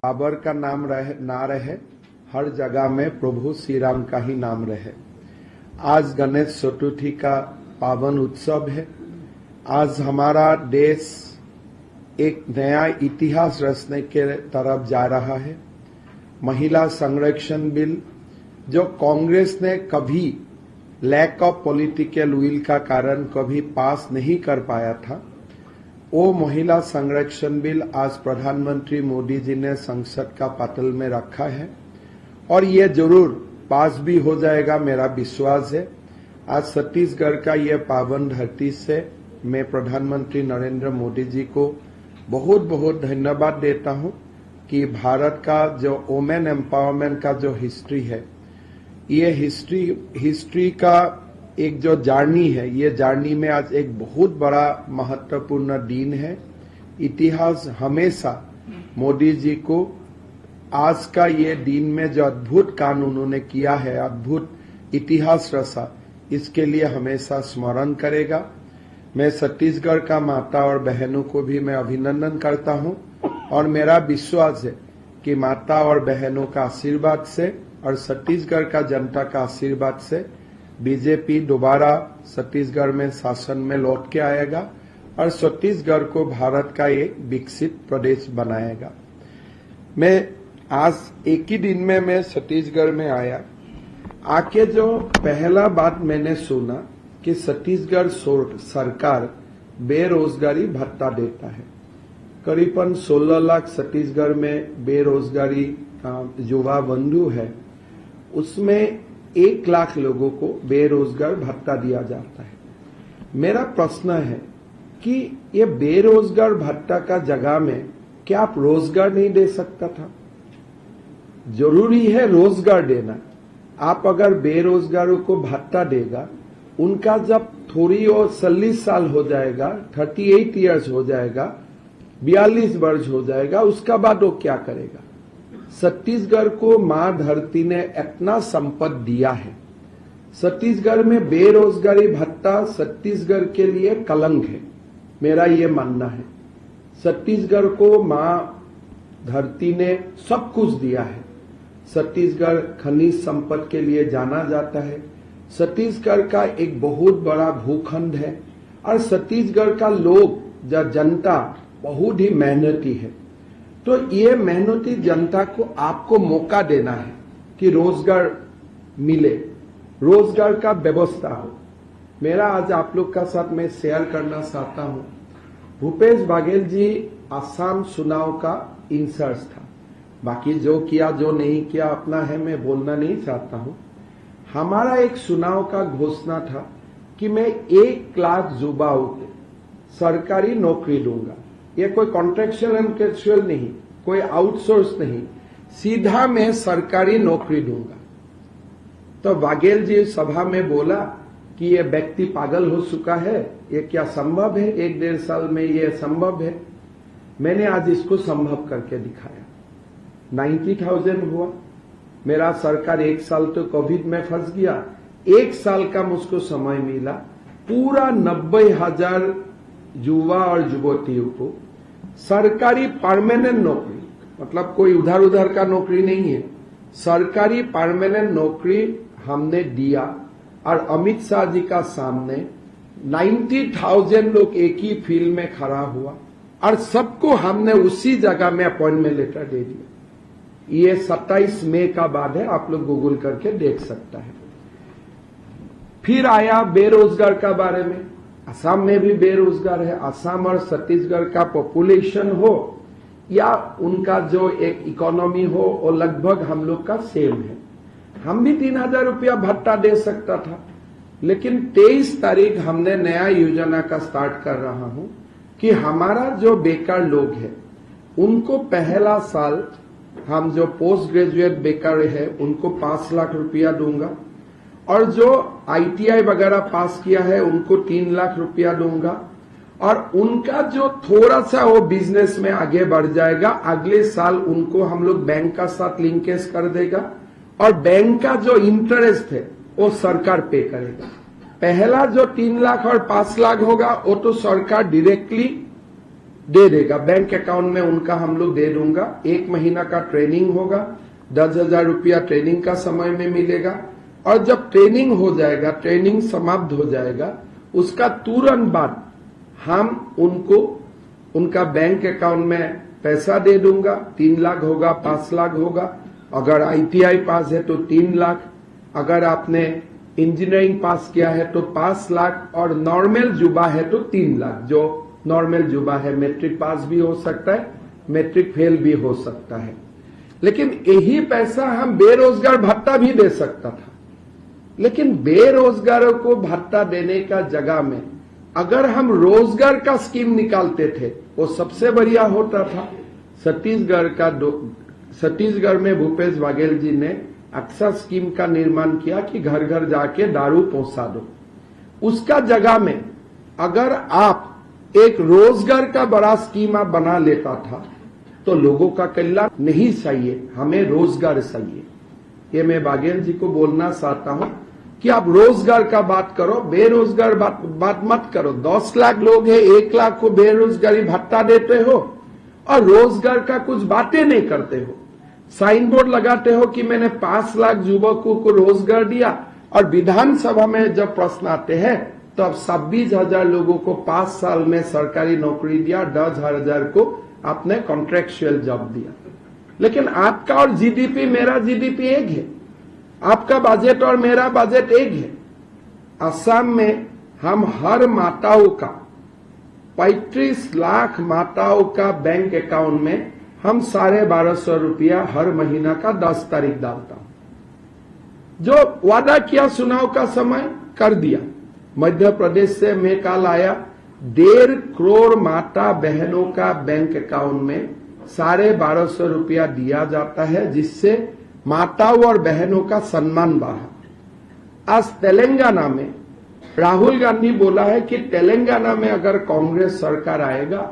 बाबर का नाम ना रहे, हर जगह में प्रभु श्री राम का ही नाम रहे। आज गणेश चतुर्थी का पावन उत्सव है। आज हमारा देश एक नया इतिहास रचने के तरफ जा रहा है। महिला संरक्षण बिल जो कांग्रेस ने कभी लैक ऑफ पॉलिटिकल विल का कारण कभी पास नहीं कर पाया था, वो महिला संरक्षण बिल आज प्रधानमंत्री मोदी जी ने संसद का पटल में रखा है और ये जरूर पास भी हो जाएगा, मेरा विश्वास है। आज छत्तीसगढ़ का ये पावन धरती से मैं प्रधानमंत्री नरेंद्र मोदी जी को बहुत बहुत धन्यवाद देता हूं कि भारत का जो वुमेन एम्पावरमेंट का जो हिस्ट्री है, ये हिस्ट्री का एक जो जर्नी है, ये जर्नी में आज एक बहुत बड़ा महत्वपूर्ण दिन है। इतिहास हमेशा मोदी जी को आज का ये दिन में जो अद्भुत काम उन्होंने किया है, अद्भुत इतिहास रचा, इसके लिए हमेशा स्मरण करेगा। मैं छत्तीसगढ़ का माता और बहनों को भी मैं अभिनंदन करता हूं और मेरा विश्वास है कि माता और बहनों का आशीर्वाद से और छत्तीसगढ़ का जनता का आशीर्वाद से बीजेपी दोबारा छत्तीसगढ़ में शासन में लौट के आएगा और छत्तीसगढ़ को भारत का एक विकसित प्रदेश बनाएगा। मैं आज एक ही दिन में मैं छत्तीसगढ़ में आया, आके जो पहला बात मैंने सुना कि छत्तीसगढ़ सरकार बेरोजगारी भत्ता देता है। करीबन 16 लाख छत्तीसगढ़ में बेरोजगारी युवा बंधु है, उसमें 1 लाख लोगों को बेरोजगार भत्ता दिया जाता है। मेरा प्रश्न है कि ये बेरोजगार भत्ता का जगह में क्या आप रोजगार नहीं दे सकता था? जरूरी है रोजगार देना। आप अगर बेरोजगारों को भत्ता देगा, उनका जब थोड़ी और 40 साल हो जाएगा, 38 इयर्स हो जाएगा, 42 वर्ष हो जाएगा, उसका बाद वो क्या करेगा? छत्तीसगढ़ को मां धरती ने इतना संपत्ति दिया है। छत्तीसगढ़ में बेरोजगारी भत्ता छत्तीसगढ़ के लिए कलंक है, मेरा ये मानना है। छत्तीसगढ़ को मां धरती ने सब कुछ दिया है। छत्तीसगढ़ खनिज संपत्ति के लिए जाना जाता है। छत्तीसगढ़ का एक बहुत बड़ा भूखंड है और छत्तीसगढ़ का लोग, जनता बहुत ही मेहनती है। तो ये मेहनती जनता को आपको मौका देना है कि रोजगार मिले, रोजगार का व्यवस्था हो। मेरा आज आप लोग का साथ मैं शेयर करना चाहता हूं, भूपेश बघेल जी असम चुनाव का इंचार्ज था। बाकी जो किया जो नहीं किया अपना है, मैं बोलना नहीं चाहता हूं। हमारा एक चुनाव का घोषणा था कि मैं 1 लाख युवाओं को सरकारी नौकरी दूंगा। ये कोई कॉन्ट्रैक्चुअल एंड कैजुअल नहीं, कोई आउटसोर्स नहीं, सीधा मैं सरकारी नौकरी दूंगा। तो बघेल जी सभा में बोला कि ये व्यक्ति पागल हो चुका है, ये क्या संभव है? 1-1.5 साल में ये संभव है? मैंने आज इसको संभव करके दिखाया। 90,000 हुआ। मेरा सरकार 1 साल तो कोविड में फंस गया, 1 साल का मुझको समय मिला, पूरा 90,000 युवा और युवतियों को सरकारी परमानेंट नौकरी, मतलब कोई उधर उधर का नौकरी नहीं है, सरकारी परमानेंट नौकरी हमने दिया। और अमित शाह जी का सामने 90,000 लोग एक ही फील्ड में खड़ा हुआ और सबको हमने उसी जगह में अपॉइंटमेंट लेटर दे दिया। ये 27 मई का बाद है, आप लोग गूगल करके देख सकता है। फिर आया बेरोजगार का बारे में। असम में भी बेरोजगार है। असम और छत्तीसगढ़ का पॉपुलेशन हो या उनका जो एक इकोनॉमी हो, वो लगभग हम लोग का सेम है। हम भी 3,000 रुपया भत्ता दे सकता था, लेकिन 23 तारीख हमने नया योजना का स्टार्ट कर रहा हूं कि हमारा जो बेकार लोग है, उनको पहला साल हम जो पोस्ट ग्रेजुएट बेकार है उनको 5 लाख रुपया दूंगा और जो ITI वगैरह पास किया है उनको 3 लाख रुपया दूंगा और उनका जो थोड़ा सा वो बिजनेस में आगे बढ़ जाएगा, अगले साल उनको हम लोग बैंक का साथ लिंकेज कर देगा और बैंक का जो इंटरेस्ट है वो सरकार पे करेगा। पहला जो 3 लाख और 5 लाख होगा वो तो सरकार डायरेक्टली दे देगा, बैंक अकाउंट में उनका हम लोग दे दूंगा। 1 महीना का ट्रेनिंग होगा, 10,000 रुपया ट्रेनिंग का समय में मिलेगा। और जब ट्रेनिंग हो जाएगा, ट्रेनिंग समाप्त हो जाएगा, उसका तुरंत बाद हम उनको उनका बैंक अकाउंट में पैसा दे दूंगा। 3 लाख होगा, 5 लाख होगा। अगर ITI पास है तो 3 लाख, अगर आपने इंजीनियरिंग पास किया है तो 5 लाख, और नॉर्मल जुबा है तो 3 लाख। जो नॉर्मल जुबा है, मैट्रिक पास भी हो सकता है, मैट्रिक फेल भी हो सकता है। लेकिन यही पैसा हम बेरोजगार भत्ता भी दे सकता था। लेकिन बेरोजगारों को भत्ता देने का जगह में अगर हम रोजगार का स्कीम निकालते थे, वो सबसे बढ़िया होता था। छत्तीसगढ़ में भूपेश बघेल जी ने अक्सर स्कीम का निर्माण किया कि घर घर जाके दारू पहुंचा दो। उसका जगह में अगर आप एक रोजगार का बड़ा स्कीम आप बना लेता था तो लोगों का कल्याण नहीं चाहिए, हमें रोजगार चाहिए। ये मैं बघेल जी को बोलना चाहता हूं कि आप रोजगार का बात करो, बेरोजगार बात मत करो। 10 लाख लोग हैं, 1 लाख को बेरोजगारी भत्ता देते हो और रोजगार का कुछ बातें नहीं करते हो। साइन बोर्ड लगाते हो कि मैंने 5 लाख युवकों को रोजगार दिया, और विधानसभा में जब प्रश्न आते हैं तो अब 26,000 लोगों को 5 साल में सरकारी नौकरी दिया, 10,000 को आपने कॉन्ट्रेक्चुअल जॉब दिया। लेकिन आपका और जीडीपी, मेरा जीडीपी एक है, आपका बजट और मेरा बजट एक है। असम में हम हर माताओं का 35 लाख माताओं का बैंक अकाउंट में हम 1250 रुपया हर महीना का 10 तारीख डालता हूं। जो वादा किया चुनाव का समय कर दिया। मध्य प्रदेश से मैं कल आया, 1.5 करोड़ माता बहनों का बैंक अकाउंट में 1250 रुपया दिया जाता है, जिससे माताओं और बहनों का सम्मान बढ़ा। आज तेलंगाना में राहुल गांधी बोला है कि तेलंगाना में अगर कांग्रेस सरकार आएगा,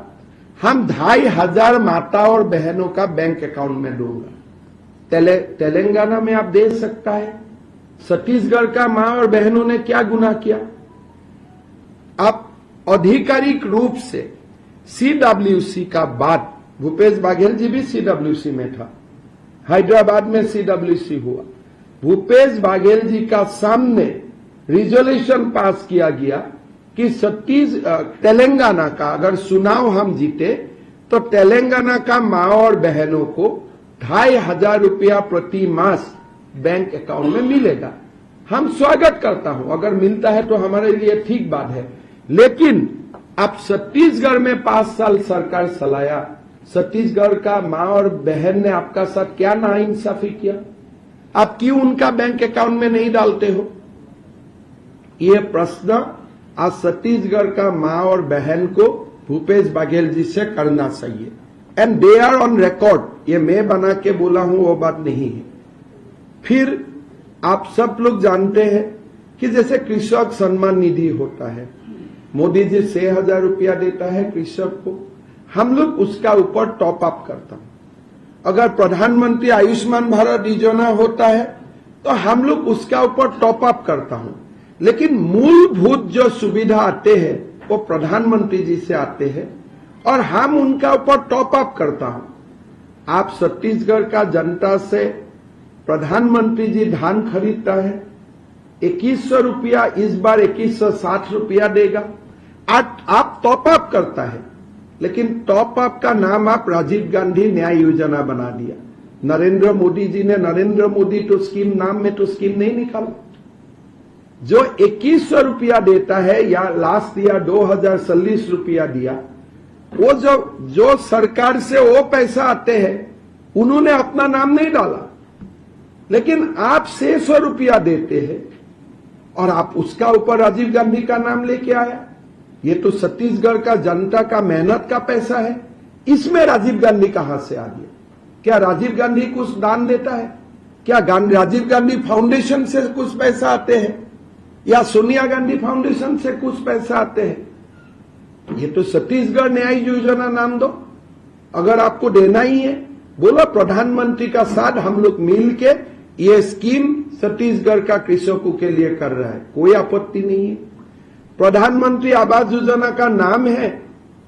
हम 2,500 माताओं और बहनों का बैंक अकाउंट में दूंगा। तेलंगाना में आप देख सकता है छत्तीसगढ़ का मां और बहनों ने क्या गुनाह किया। आप आधिकारिक रूप से CWC का बात, भूपेश बघेल जी भी CWC में था, हैदराबाद में CWC हुआ। भूपेश बघेल जी का सामने रिजोल्यूशन पास किया गया कि तेलंगाना का अगर चुनाव हम जीते तो तेलंगाना का मां और बहनों को 2,500 रुपया प्रति मास बैंक अकाउंट में मिलेगा। हम स्वागत करता हूं, अगर मिलता है तो हमारे लिए ठीक बात है। लेकिन अब छत्तीसगढ़ में 5 साल सरकार चलाया, छत्तीसगढ़ का मां और बहन ने आपका साथ क्या नाइंसाफी किया? आप क्यों उनका बैंक अकाउंट में नहीं डालते हो? ये प्रश्न आज छत्तीसगढ़ का मां और बहन को भूपेश बघेल जी से करना चाहिए। And they are on record. ये मैं बना के बोला हूं वो बात नहीं है। फिर आप सब लोग जानते हैं कि जैसे कृषक सम्मान निधि होता है, मोदी जी 6,000 रुपया देता है कृषक को, हम लोग उसका ऊपर टॉप अप करता हूं। अगर प्रधानमंत्री आयुष्मान भारत योजना होता है तो हम लोग उसका ऊपर टॉप अप करता हूं। लेकिन मूलभूत जो सुविधा आते हैं वो प्रधानमंत्री जी से आते हैं और हम उनका ऊपर टॉप अप करता हूं। आप छत्तीसगढ़ का जनता से प्रधानमंत्री जी धान खरीदता है, 2100 रुपया, इस बार 2160 रुपया देगा। आप टॉप अप करता है, लेकिन टॉप अप का नाम आप राजीव गांधी न्याय योजना बना दिया। नरेंद्र मोदी जी ने नरेंद्र मोदी तो स्कीम नाम में तो स्कीम नहीं निकाला। जो 2100 रुपया देता है या लास्ट ईयर 2040 रुपया दिया, वो जो सरकार से वो पैसा आते हैं उन्होंने अपना नाम नहीं डाला, लेकिन आप 600 रुपया देते हैं और आप उसका ऊपर राजीव गांधी का नाम लेके आया। ये तो छत्तीसगढ़ का जनता का मेहनत का पैसा है, इसमें राजीव गांधी कहां से आ गया? क्या राजीव गांधी कुछ दान देता है? क्या राजीव गांधी फाउंडेशन से कुछ पैसा आते हैं या सोनिया गांधी फाउंडेशन से कुछ पैसा आते हैं? ये तो छत्तीसगढ़ न्याय योजना नाम दो। अगर आपको देना ही है, बोलो प्रधानमंत्री का साथ हम लोग मिल के ये स्कीम छत्तीसगढ़ का कृषकों के लिए कर रहा है, कोई आपत्ति नहीं है। प्रधानमंत्री आवास योजना का नाम है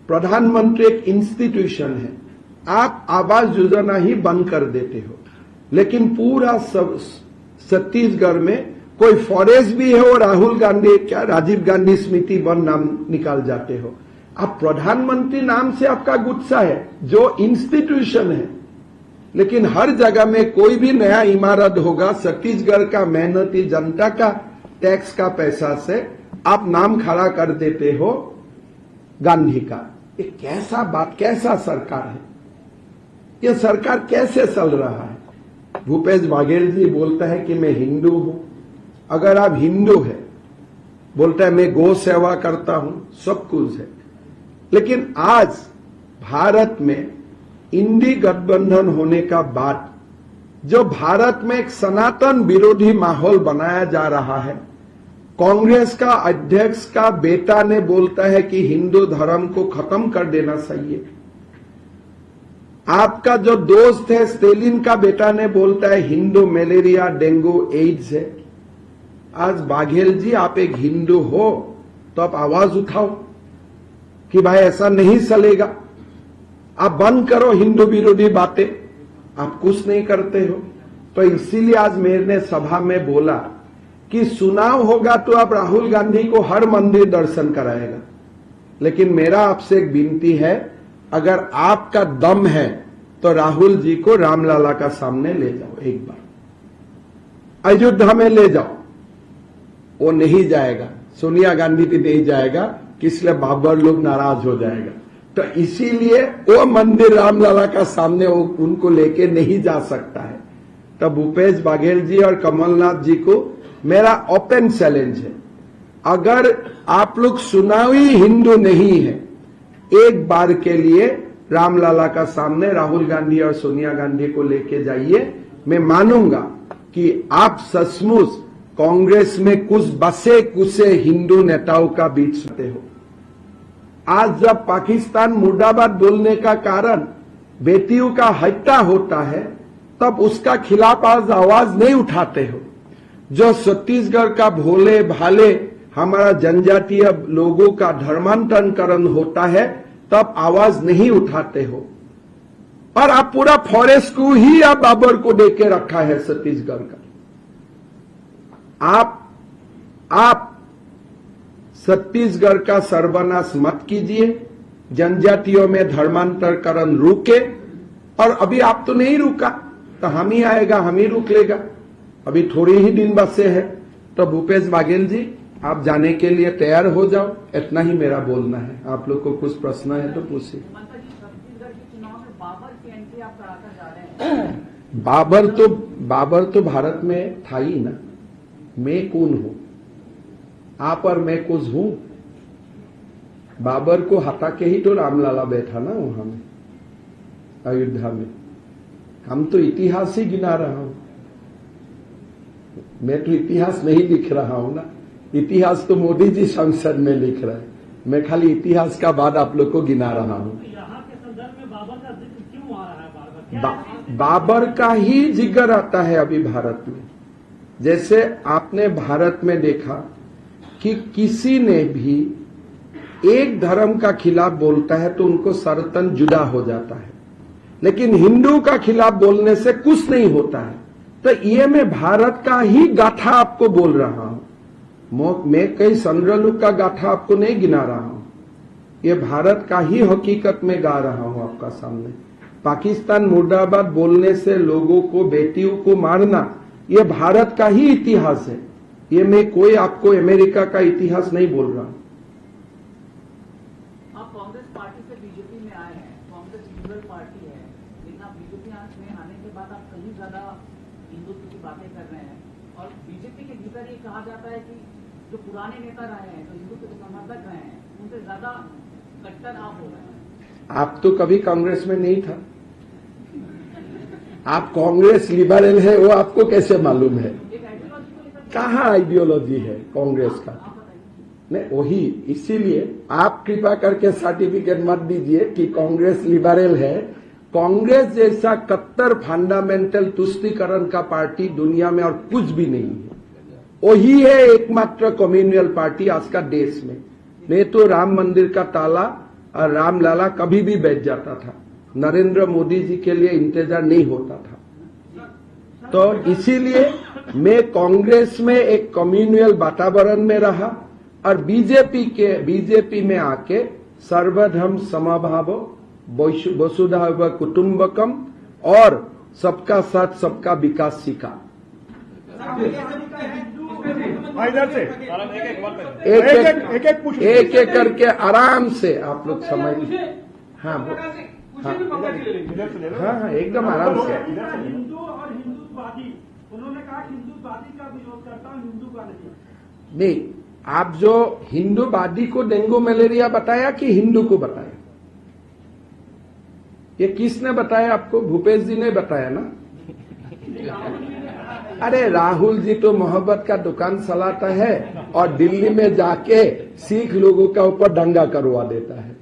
प्रधानमंत्री एक इंस्टीट्यूशन है, आप आवास योजना ही बंद कर देते हो, लेकिन पूरा सब छत्तीसगढ़ में कोई फॉरेस्ट भी है और राहुल गांधी क्या राजीव गांधी स्मृति वन नाम निकाल जाते हो। आप प्रधानमंत्री नाम से आपका गुस्सा है, जो इंस्टीट्यूशन है, लेकिन हर जगह में कोई भी नया इमारत होगा छत्तीसगढ़ का मेहनती जनता का टैक्स का पैसा से आप नाम खड़ा कर देते हो गांधी का। ये कैसा बात, कैसा सरकार है, ये सरकार कैसे चल रहा है। भूपेश बघेल जी बोलता है कि मैं हिंदू हूं। अगर आप हिंदू है, बोलता है मैं गौ सेवा करता हूं, सब कुछ है, लेकिन आज भारत में इंडी गठबंधन होने का बाद जो भारत में एक सनातन विरोधी माहौल बनाया जा रहा है, कांग्रेस का अध्यक्ष का बेटा ने बोलता है कि हिंदू धर्म को खत्म कर देना चाहिए। आपका जो दोस्त है स्टेलिन का बेटा ने बोलता है हिंदू मलेरिया डेंगू एड्स है। आज बाघेल जी आप एक हिंदू हो तो आप आवाज उठाओ कि भाई ऐसा नहीं चलेगा, आप बंद करो हिंदू विरोधी बातें। आप कुछ नहीं करते हो, तो इसीलिए आज मैंने सभा में बोला कि चुनाव होगा तो आप राहुल गांधी को हर मंदिर दर्शन कराएगा, लेकिन मेरा आपसे एक विनती है, अगर आपका दम है तो राहुल जी को रामलला का सामने ले जाओ, एक बार अयोध्या में ले जाओ। वो नहीं जाएगा, सोनिया गांधी भी नहीं जाएगा, किसलिए बाबर लोग नाराज हो जाएगा, तो इसीलिए वो मंदिर रामलला का सामने उनको लेके नहीं जा सकता है। तो भूपेश बघेल जी और कमलनाथ जी को मेरा ओपन चैलेंज है, अगर आप लोग चुनावी हिंदू नहीं है, एक बार के लिए रामलला का सामने राहुल गांधी और सोनिया गांधी को लेके जाइए। मैं मानूंगा कि आप सचमुच कांग्रेस में कुछ बसे कुसे हिंदू नेताओं का बीच सकते हो। आज जब पाकिस्तान मुर्दाबाद बोलने का कारण बेटियों का हत्या होता है, तब उसका खिलाफ आज आवाज नहीं उठाते हो। जो छत्तीसगढ़ का भोले भाले हमारा जनजातीय लोगों का धर्मांतरण होता है, तब आवाज नहीं उठाते हो। और आप पूरा फॉरेस्ट को ही आप बाबर को देके रखा है छत्तीसगढ़ का। आप छत्तीसगढ़ का सर्वनाश मत कीजिए, जनजातियों में धर्मांतरण रुके। और अभी आप तो नहीं रुका, तो हम ही आएगा, हम ही रुक लेगा। अभी थोड़ी ही दिन बचे हैं, तो भूपेश बघेल जी आप जाने के लिए तैयार हो जाओ। इतना ही मेरा बोलना है। आप लोग को कुछ प्रश्न है तो पूछिए। बाबर तो भारत में था ही ना। मैं कौन हूं? आप और मैं कुछ हूं? बाबर को हटा के ही तो रामलला बैठा ना वहां में अयोध्या में। हम तो इतिहास ही गिना रहा हूं, मैं तो इतिहास नहीं लिख रहा हूं ना। इतिहास तो मोदी जी संसद में लिख रहे हैं, मैं खाली इतिहास का बाद आप लोग को गिना रहा हूं। यहाँ के संदर्भ में बाबर का जिक्र क्यों आ रहा है बार-बार? बाबर का ही जिक्र आता है अभी भारत में। जैसे आपने भारत में देखा कि किसी ने भी एक धर्म का खिलाफ बोलता है तो उनको सरतन जुदा हो जाता है, लेकिन हिंदू का खिलाफ बोलने से कुछ नहीं होता है। तो ये मैं भारत का ही गाथा आपको बोल रहा हूं, मैं कई संग्रलोक का गाथा आपको नहीं गिना रहा हूं। ये भारत का ही हकीकत में गा रहा हूं आपका सामने। पाकिस्तान मुर्दाबाद बोलने से लोगों को, बेटियों को मारना, ये भारत का ही इतिहास है। ये मैं कोई आपको अमेरिका का इतिहास नहीं बोल रहा। आप कांग्रेस पार्टी से बीजेपी में आए हैं, कांग्रेस लिबरल पार्टी है, लेकिन आप बीजेपी में आने के बाद आप कहीं ज्यादा हिंदुत्व की बातें कर रहे हैं। और बीजेपी के भीतर ये कहा जाता है कि जो पुराने नेता रहे हैं, जो हिंदुत्व के समर्थक रहे हैं, उनसे ज्यादा कट्टर आप हो रहे हैं। आप तो कभी कांग्रेस में नहीं था। आप कांग्रेस लिबरल है वो आपको कैसे मालूम है? कहाँ आइडियोलॉजी है कांग्रेस का? नहीं, वही इसीलिए आप कृपा करके सर्टिफिकेट मत दीजिए कि कांग्रेस लिबरल है। कांग्रेस जैसा कट्टर फंडामेंटल तुष्टीकरण का पार्टी दुनिया में और कुछ भी नहीं है। वही है एकमात्र कम्युनल पार्टी आज का देश में। नहीं तो राम मंदिर का ताला और रामलला कभी भी बैठ जाता था। नरेंद्र मोदी जी के लिए इंतजार नहीं होता था। तो इसीलिए मैं कांग्रेस में एक कम्युनल वातावरण में रहा और बीजेपी में आके सर्वधर्म समभाव वसुधैव कुटुंबकम और सबका साथ सबका विकास सीखा। एक एक करके आराम से आप लोग समझ। हाँ हाँ एकदम आराम से। हिंदू और हिंदूवादी, उन्होंने कहा हिंदूवादी का विरोध करता हूं, हिंदू का नहीं। नहीं, आप जो हिंदूवादी को डेंगू मलेरिया बताया कि हिंदू को बताया? ये किसने बताया आपको? भूपेश जी ने बताया ना। अरे राहुल जी तो मोहब्बत का दुकान चलाता है और दिल्ली में जाके सिख लोगों का ऊपर दंगा करवा देता है।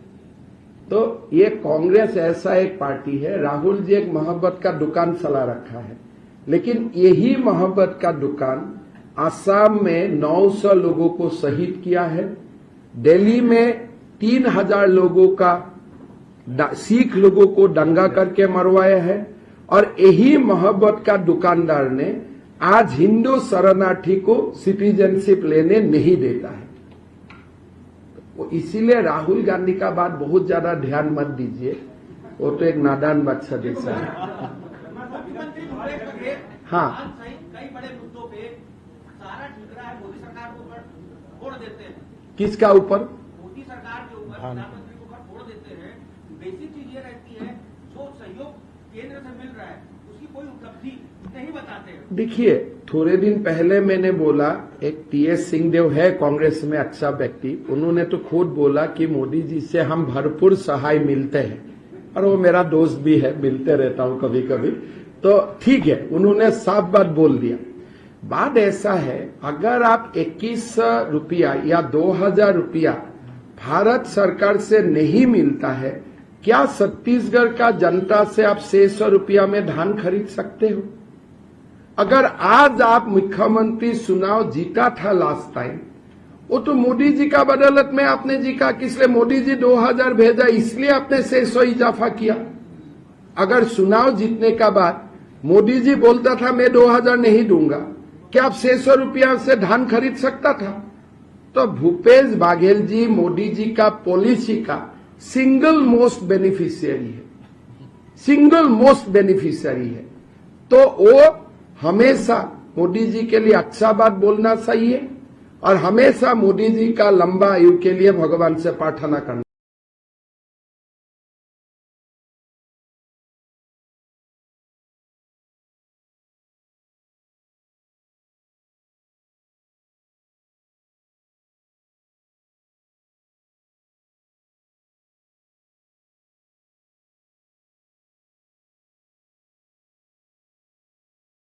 तो ये कांग्रेस ऐसा एक पार्टी है, राहुल जी एक मोहब्बत का दुकान चला रखा है, लेकिन यही मोहब्बत का दुकान असम में 900 लोगों को शहीद किया है, दिल्ली में 3000 लोगों का सिख लोगों को दंगा करके मरवाया है, और यही मोहब्बत का दुकानदार ने आज हिंदू शरणार्थी को सिटीजनशिप लेने नहीं देता है। वो इसीलिए राहुल गांधी का बात बहुत ज्यादा ध्यान मत दीजिए, वो तो एक नादान बच्चा जैसा है। हाँ, कई बड़े मुद्दों पे सारा ठीक रहा है, मोदी सरकार के ऊपर फोड़ देते हैं। किसका ऊपर? मोदी सरकार के ऊपर, प्रधानमंत्री के ऊपर फोड़ देते हैं। बेसिक चीज ये रहती है, जो सहयोग केंद्र से मिल रहा है उसकी कोई उपलब्धि नहीं बताते हैं। देखिए, थोड़े दिन पहले मैंने बोला, एक टीएस सिंहदेव है कांग्रेस में अच्छा व्यक्ति, उन्होंने तो खुद बोला कि मोदी जी से हम भरपूर सहाय मिलते हैं, और वो मेरा दोस्त भी है, मिलते रहता हूं कभी कभी, तो ठीक है, उन्होंने साफ बात बोल दिया। बात ऐसा है, अगर आप 21 रुपया या 2000 रुपया भारत सरकार से नहीं मिलता है, क्या छत्तीसगढ़ का जनता से आप 600 रुपया में धान खरीद सकते हो? अगर आज आप मुख्यमंत्री चुनाव जीता था लास्ट टाइम, वो तो मोदी जी का बदौलत में आपने जीता, किसलिए? मोदी जी 2000 भेजा, इसलिए आपने 600 इजाफा किया। अगर चुनाव जीतने का बाद मोदी जी बोलता था मैं 2000 नहीं दूंगा, क्या आप 600 रुपया से धान खरीद सकता था? तो भूपेश बघेल जी मोदी जी का पॉलिसी का सिंगल मोस्ट बेनिफिशियरी है, सिंगल मोस्ट बेनिफिशियरी है। तो वो हमेशा मोदी जी के लिए अच्छा बात बोलना चाहिए और हमेशा मोदी जी का लंबा आयु के लिए भगवान से प्रार्थना करना।